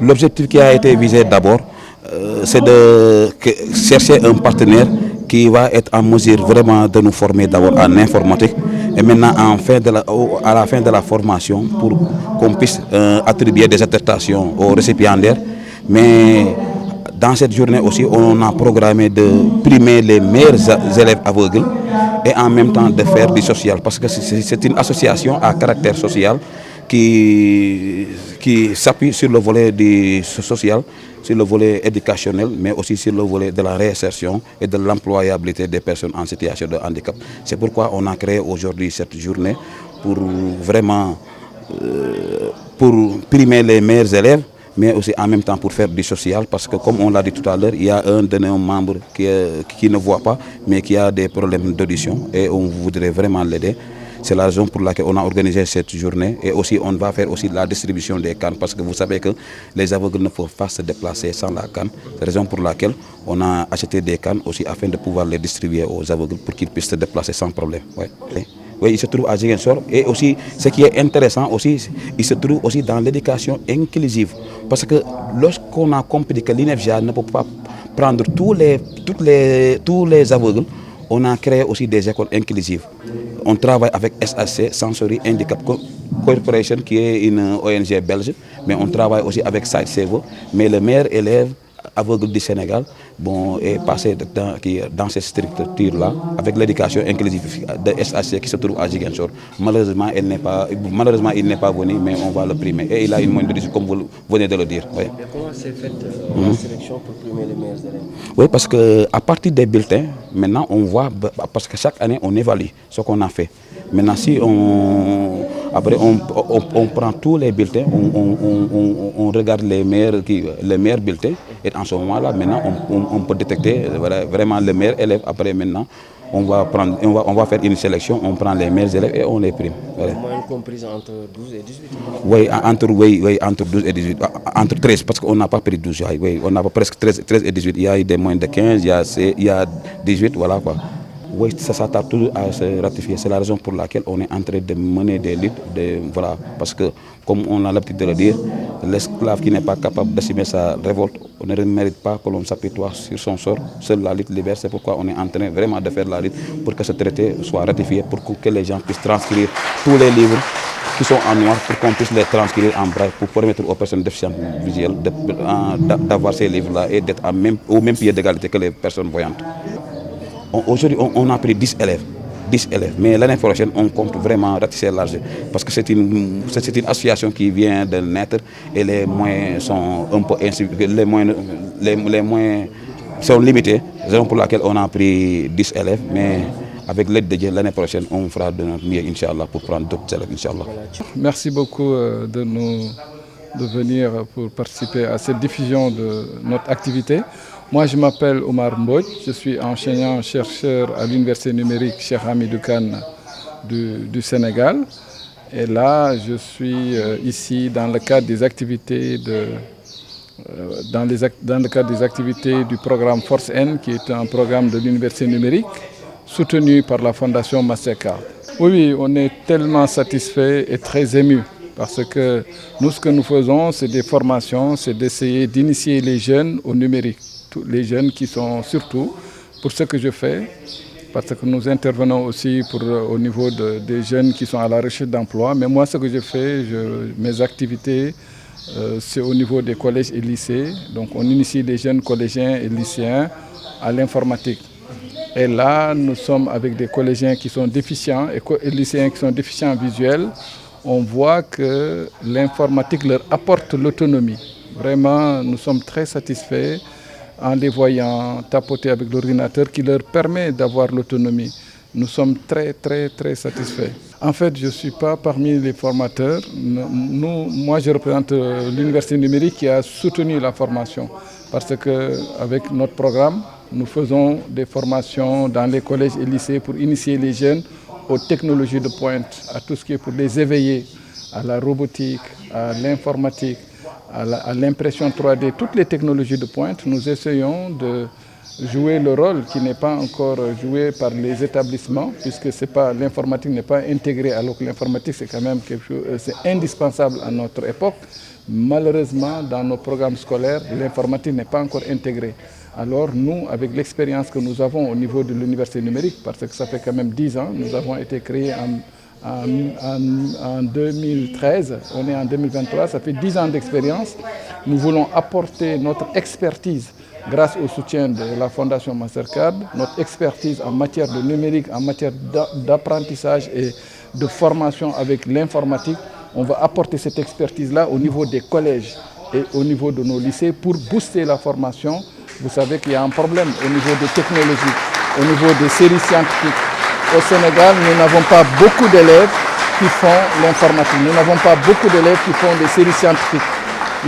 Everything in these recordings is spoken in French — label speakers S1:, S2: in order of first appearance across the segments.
S1: L'objectif qui a été visé d'abord, c'est de chercher un partenaire qui va être en mesure vraiment de nous former d'abord en informatique et maintenant à la fin de la formation pour qu'on puisse attribuer des attestations aux récipiendaires. Mais dans cette journée aussi, on a programmé de primer les meilleurs élèves aveugles et en même temps de faire du social parce que c'est une association à caractère social qui s'appuie sur le volet du social, sur le volet éducationnel, mais aussi sur le volet de la réinsertion et de l'employabilité des personnes en situation de handicap. C'est pourquoi on a créé aujourd'hui cette journée pour vraiment pour primer les meilleurs élèves, mais aussi en même temps pour faire du social, parce que comme on l'a dit tout à l'heure, il y a un de nos membres qui ne voit pas, mais qui a des problèmes d'audition et on voudrait vraiment l'aider. C'est la raison pour laquelle on a organisé cette journée et aussi on va faire aussi la distribution des cannes parce que vous savez que les aveugles ne peuvent pas se déplacer sans la canne. C'est la raison pour laquelle on a acheté des cannes aussi afin de pouvoir les distribuer aux aveugles pour qu'ils puissent se déplacer sans problème. Ouais. Oui, il se trouve à Ziguinchor et aussi ce qui est intéressant aussi, il se trouve aussi dans l'éducation inclusive parce que lorsqu'on a compris que l'INEFJA ne peut pas prendre tous les aveugles, on a créé aussi des écoles inclusives. On travaille avec SHC, Sensory Handicap Corporation, qui est une ONG belge, mais on travaille aussi avec SideSaver. Mais le meilleur élève aveugle du Sénégal est passé dans cette structure-là, avec l'éducation inclusive de SHC qui se trouve à Ziguinchor. Malheureusement, il n'est pas venu, mais on va le primer. Et il a une moyenne de 18, comme vous venez de le dire. Oui.
S2: Et comment s'est faite la sélection pour primer les meilleurs élèves?
S1: Oui, parce qu'à partir des bulletins, maintenant on voit, parce que chaque année on évalue ce qu'on a fait. Maintenant, si après on prend tous les bulletins, on regarde les meilleurs bulletins, et en ce moment-là, maintenant on peut détecter vraiment le meilleur élève. Après maintenant, on va faire une sélection, on prend les meilleurs élèves et on les prime.
S2: Voilà. Moyenne comprise entre 12 et 18?
S1: Oui, entre 12 et 18, entre 13, parce qu'on n'a pas pris 12, oui, on a presque 13 et 18, il y a eu des moyennes de 15, il y a 18, voilà quoi. Oui, ça tarde toujours à se ratifier. C'est la raison pour laquelle on est en train de mener des luttes. Voilà, parce que, comme on a l'habitude de le dire, l'esclave qui n'est pas capable d'assumer sa révolte, on ne mérite pas que l'on s'apitoie sur son sort. Seule la lutte libère. C'est pourquoi on est en train vraiment de faire la lutte pour que ce traité soit ratifié, pour que les gens puissent transcrire tous les livres qui sont en noir, pour qu'on puisse les transcrire en braille, pour permettre aux personnes déficientes visuelles d'avoir ces livres-là et d'être au même pied d'égalité que les personnes voyantes. Aujourd'hui, on a pris 10 élèves, mais l'année prochaine, on compte vraiment ratisser large, parce que c'est une association qui vient de naître et les moyens sont un peu les moyens sont limités, raison pour laquelle on a pris 10 élèves, mais avec l'aide de Dieu, l'année prochaine, on fera de notre mieux, Inch'Allah, pour prendre d'autres élèves, Inch'Allah.
S3: Merci beaucoup de venir pour participer à cette diffusion de notre activité. Moi, je m'appelle Omar Mbodj, je suis enseignant-chercheur à l'Université numérique Cheikh Hamidou Kane du Sénégal. Et là, je suis ici dans le cadre des activités dans le cadre des activités du programme Force N, qui est un programme de l'Université numérique soutenu par la Fondation Mastercard. Oui, on est tellement satisfait et très ému parce que nous, ce que nous faisons, c'est des formations, c'est d'essayer d'initier les jeunes au numérique. Tous les jeunes qui sont surtout, pour ce que je fais, parce que nous intervenons aussi au niveau des jeunes qui sont à la recherche d'emploi. Mais moi, ce que je fais, mes activités, c'est au niveau des collèges et lycées. Donc on initie les jeunes collégiens et lycéens à l'informatique. Et là, nous sommes avec des collégiens qui sont déficients et lycéens qui sont déficients visuels. On voit que l'informatique leur apporte l'autonomie. Vraiment, nous sommes très satisfaits en les voyant tapoter avec l'ordinateur qui leur permet d'avoir l'autonomie. Nous sommes très, très, très satisfaits. En fait, je ne suis pas parmi les formateurs. Moi, je représente l'Université numérique qui a soutenu la formation. Parce qu'avec notre programme, nous faisons des formations dans les collèges et lycées pour initier les jeunes aux technologies de pointe, à tout ce qui est pour les éveiller, à la robotique, à l'informatique, à l'impression 3D, toutes les technologies de pointe. Nous essayons de jouer le rôle qui n'est pas encore joué par les établissements, puisque l'informatique n'est pas intégrée, alors que l'informatique c'est quand même quelque chose, c'est indispensable à notre époque. Malheureusement, dans nos programmes scolaires, l'informatique n'est pas encore intégrée. Alors nous, avec l'expérience que nous avons au niveau de l'université numérique, parce que ça fait quand même 10 ans, nous avons été créés en 2013, on est en 2023, ça fait 10 ans d'expérience. Nous voulons apporter notre expertise grâce au soutien de la Fondation Mastercard, notre expertise en matière de numérique, en matière d'apprentissage et de formation avec l'informatique. On va apporter cette expertise-là au niveau des collèges et au niveau de nos lycées pour booster la formation. Vous savez qu'il y a un problème au niveau des technologies, au niveau des séries scientifiques. Au Sénégal, nous n'avons pas beaucoup d'élèves qui font l'informatique. Nous n'avons pas beaucoup d'élèves qui font des séries scientifiques.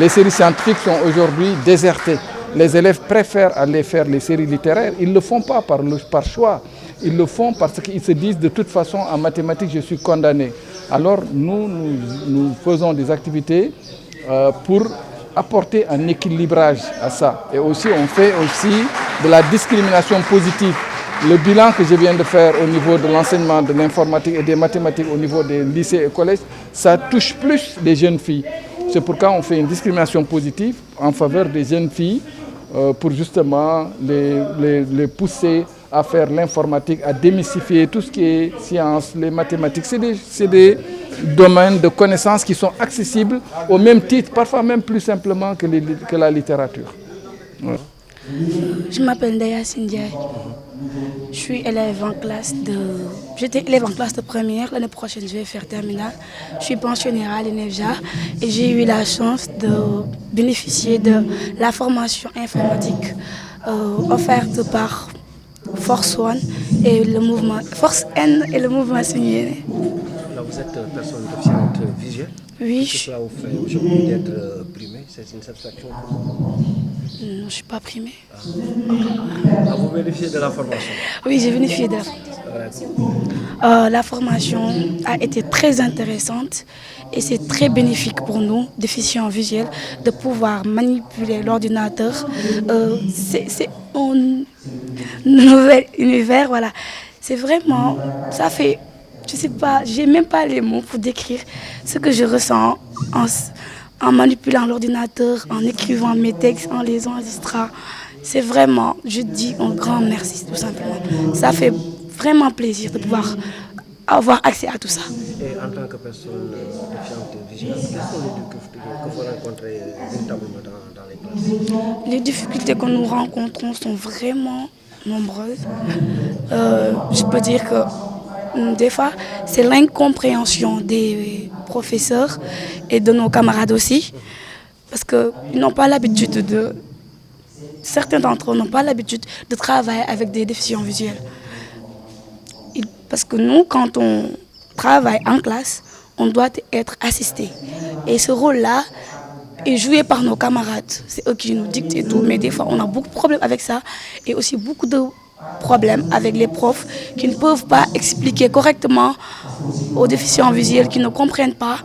S3: Les séries scientifiques sont aujourd'hui désertées. Les élèves préfèrent aller faire les séries littéraires. Ils ne le font pas par choix. Ils le font parce qu'ils se disent de toute façon en mathématiques je suis condamné. Alors nous faisons des activités pour apporter un équilibrage à ça. Et aussi on fait aussi de la discrimination positive. Le bilan que je viens de faire au niveau de l'enseignement de l'informatique et des mathématiques au niveau des lycées et collèges, ça touche plus les jeunes filles. C'est pourquoi on fait une discrimination positive en faveur des jeunes filles pour justement les pousser à faire l'informatique, à démystifier tout ce qui est sciences, les mathématiques. C'est des domaines de connaissances qui sont accessibles au même titre, parfois même plus simplement que la littérature. Ouais.
S4: Je m'appelle Ndaya Sindiaye. Je suis élève en classe de... J'étais élève en classe de première. L'année prochaine, je vais faire terminale. Je suis pensionnaire à l'INEFJA et j'ai eu la chance de bénéficier de la formation informatique offerte par Force One et le mouvement Force N et le mouvement Signé.
S2: Là, vous êtes personne déficiente visuelle.
S4: Oui.
S2: Qu'est-ce que cela vous fait aujourd'hui d'être primé? C'est une satisfaction pour vous?
S4: Non, je ne suis pas primée.
S2: Ah, vous bénéficiez de la formation?
S4: Oui, j'ai bénéficié de la formation. La formation a été très intéressante et c'est très bénéfique pour nous, déficients visuels, de pouvoir manipuler l'ordinateur. C'est un nouvel univers, voilà. C'est vraiment, ça fait, je sais pas, j'ai même pas les mots pour décrire ce que je ressens en manipulant l'ordinateur, en écrivant mes textes, en les enregistrant. C'est vraiment, je dis un grand merci tout simplement. Ça fait vraiment plaisir de pouvoir avoir accès à tout ça.
S2: Et en tant que personne déficiente visuelle, quelles sont les difficultés que vous rencontrez véritablement dans les classes?
S4: Les difficultés que nous rencontrons sont vraiment nombreuses. Je peux dire que des fois, c'est l'incompréhension des professeurs et de nos camarades aussi, parce qu'ils n'ont pas l'habitude de... Certains d'entre eux n'ont pas l'habitude de travailler avec des déficients visuels. Parce que nous, quand on travaille en classe, on doit être assisté. Et ce rôle-là est joué par nos camarades. C'est eux qui nous dictent et tout, mais des fois, on a beaucoup de problèmes avec ça et aussi beaucoup de problèmes avec les profs qui ne peuvent pas expliquer correctement aux déficients visuels, qui ne comprennent pas.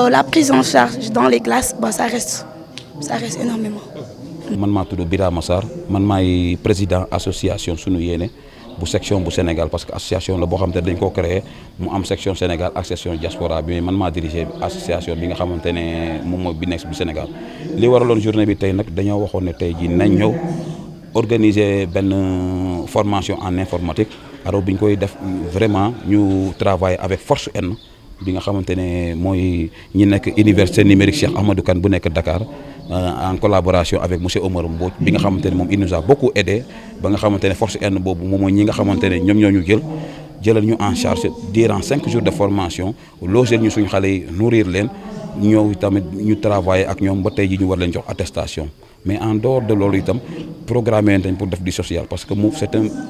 S4: La prise en charge dans les classes, ça reste énormément.
S1: Man maa tudd Birama Sarr man maay président association Sunu Yéene bu section bu Sénégal parce que association la boo xamante ne dañ koo créé mu am section Sénégal ak section diaspora bi man maa dirigé association bi nga xamante ne moom mooy bi nekk bu Sénégal. li waraloon journée bi tey nag dañoo waxoon ne tey jii nañ ñëw organiser benn formation en informatique alors bi ñu koy def vraiment ñu travailler avec Force N bi nga xamante ne mooy ñi nekk université numérique Cheikh Ahmadou Kane bu nekk Dakar. En collaboration avec monsieur Omar Mbodj bi nga xamante ne moom il nous a beaucoup aidé ba nga xamante ne Force N boobu moom mooy ñi nga xamante ne ñoom ñoo ñu jëlal ñu en charge durant 5 jours de formation loger ñu suñu xale yi nourrir leen ñëw tamit ñu travailler ak ñoom ba tey ji ñu war leen jox attestation mais en dehors de loolu itam programmé nañ pour def du social parce que mu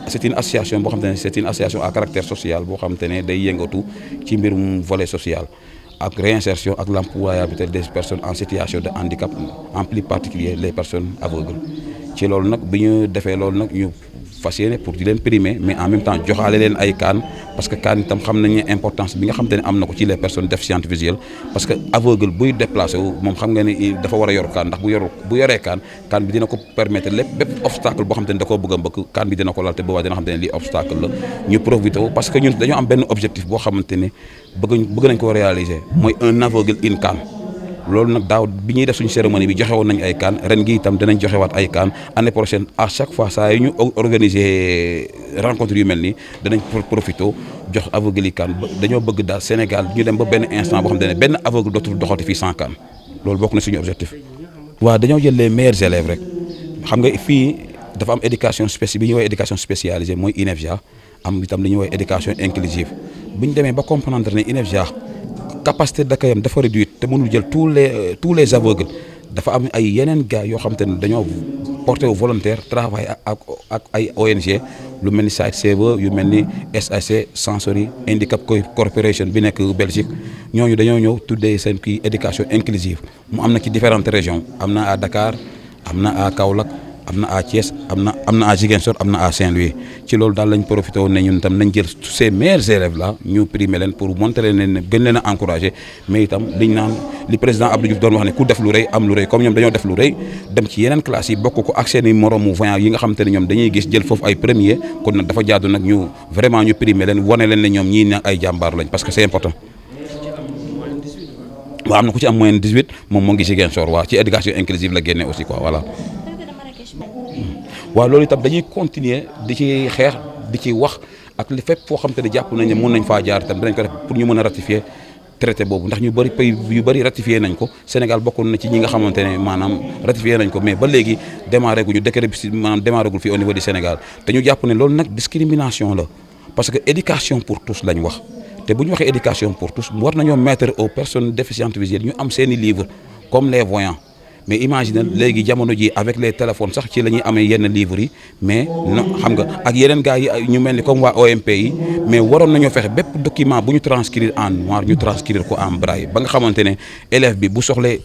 S1: c'est une association boo xamante ne c'est une association à caractère social boo xamante ne day yëngatu ci mbirum volet social. ak réinsertion ak l'employabilité des personnes en situation de handicap en plus particulier les personnes aveugles ci loolu nag bi ñu defee loolu nag ñu fas yéene pour di leen primer mais en même temps joxaale leen ay kaan parce que kaan itam xam nañu importance bi nga xamante ne am na ko ci les personnes déficientes visuelles parce que aveugle buy déplacé wu moom xam nga ne dafa war a yor kaan ndax bu yoree kaan bi dina ko permettre bépp obstacle boo xamante ne da koo bëgg a mbëkk kaan bi dina ko lal te boobaa dina xamante ne lii obstacle la ñu profité wu parce que ñun dañoo am benn objectif boo xamante ne bëgg nañ ko réaliser mooy un aveugle une canne loolu nag daaw bi ñuy def suñu cérémonie bi joxe woon nañ ay kaan ren gi itam dinañ joxewaat ay kaan année prochaine à chaque fois saa yu ñu organiser rencontre yu mel nii danañ profité jox aveugle yi kaan dañoo bëgg daal Sénégal ñu dem ba benn instant boo xam ne benn aveugle dootul doxati fii sans kaan loolu bokk na suñu objectif. waaw dañoo jël les meilleurs élèves rek xam nga fii dafa am éducation spéciale bi ñuy woowee éducation spécialisée mooy INEFJA am itam li ñuy woowee éducation inclusive bu ñu demee ba comprendre ne INEFJA capacité d'accueil am dafa réduite te mënul jël tous les aveugles dafa am ay yeneen gars yoo xam te ne dañoo porté au volontaire travail ak ay ONG lu mel ni Side Saver yu mel ni SAC Sensory Handicap Corporation bi nekk Belgique ñooñu dañoo ñëw tuddee seen kii éducation inclusive mu am na ci différentes régions am na à Dakar am na à Kaolack am na à Thiès am na à Ziguinchor am na à Saint-Louis ci loolu daal lañ profité woon ne ñun tam nañ jël ces meilleurs élèves là ñu primer leen pour montrer leen ne gën leen a encourager mais itam liñ naan li président Abdou Diouf doon wax ne ku def lu rëy am lu rëy comme ñoom dañoo def lu rëy dem ci yeneen classes yi bokk ko ak seen i moroomu voyants yi nga xam te ne ñoom dañuy gis jël foofu ay premier kon nag dafa jaadu nag ñu vraiment ñu primer leen wane leen ne ñoom ñii nag ay jàmbaar lañ parce que c'est important. waaw am na ku ci am moyenne 18 moom moo ngi Ziguinchor waaw ci éducation inclusive la génne aussi quoi voilà. waaw loolu itam dañuy continuer di ci xeex di ci wax ak li fépp foo xam te ne jàpp nañ ne mën nañ faa jaar itam dinañ ko def pour ñu mën a ratifier traité boobu ndax ñu bëri pays yu bëri ratifié nañ ko Sénégal bokkoon na ci ñi nga xamante ne maanaam ratifié nañ ko mais ba léegi démarré guñu décret bi maanaam démarré gul fii au niveau du Sénégal te ñu jàpp ne loolu nag discrimination la parce que éducation pour tous lañ wax te bu ñu waxee éducation pour tous war nañoo mettre aux personnes déficientes visuelles ñu am seeni livres comme les voyants mais imagine léegi jamono ji avec les téléphones sax ci la ñuy amee yenn livres yi mais no xam nga ak yeneen gars yi ñu mel ni comme waa OMP yi mais waroon nañoo fexe bépp document bu ñu transcrire en noir ñu transcrire ko en braille ba nga xamante ne élève bi bu soxlay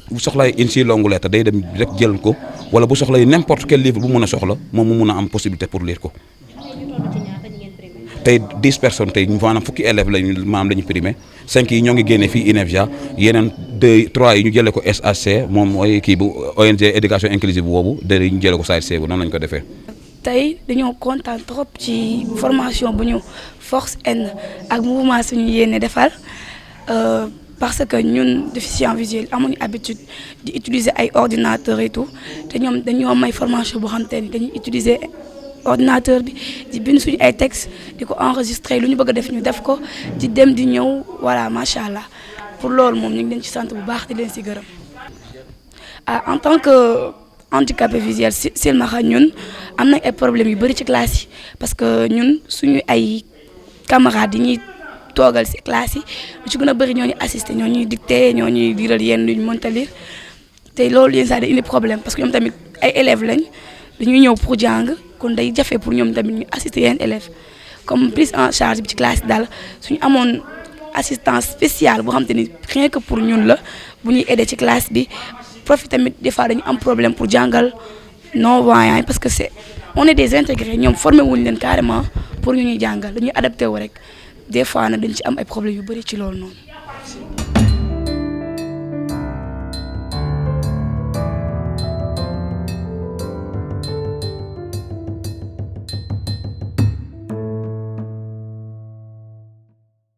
S1: une si longue lettre day dem rek jël ko wala bu soxlay n'importe quel livre bu mun a soxla moom mu mun a am possibilité pour lire ko. tey 10 personnes tey maanaam fukki élèves lañu maanaam la ñu primé 5 yi ñoo ngi génne fii INEFJA yeneen 3 yi ñu jëlee ko SAC moom mooy kii bu ONG éducation inclusive boobu yi ñu jëlee ko SAID bu noonu lañu ko defee.
S4: tey dañoo kontaan trop ci formation bu ñu Force N ak mouvement suñu yéene defal parce que ñun déficients visuels amuñu habitude di utiliser ay ordinateurs et tout te ñoom dañoo may formation boo xam te ni dañuy utiliser. ordinateur bi di bind suñu ay texte di ko enregistrer lu ñu bëgg a def ñu def ko di dem di ñëw voilà macha allah pour loolu moom ñu ngi leen ci sant bu baax di leen si gërëm. en tant que handicapé visuel silmaxa ñun am nañ ay problèmes yu bëri ci classe yi parce que ñun suñu ay camarades yi ñuy toogal si classe yi lu ci gën a bëri ñoo ñuy assister ñoo ñuy dicter ñoo ñuy liiral yenn lu ñu mënta lire te loolu yenn saa day indi problème parce que ñoom tamit ay élèves lañ dañuy ñëw pour jàng. kon day jafe pour ñoom tamit ñu assister yenn élèves comme prise en charge bi ci classe yi daal suñu amoon assistance spéciale boo xam te ni rien que pour ñun la bu ñuy aider ci classe bi prof tamit des fois dañu am problème pour jàngal non voyants yi parce que on est des intégrés ñoom formé wuñu leen carrément pour ñu ñuy jàngal dañuy adapté wu rek des fois nag dañ ci am ay problèmes yu bëri ci loolu noonu.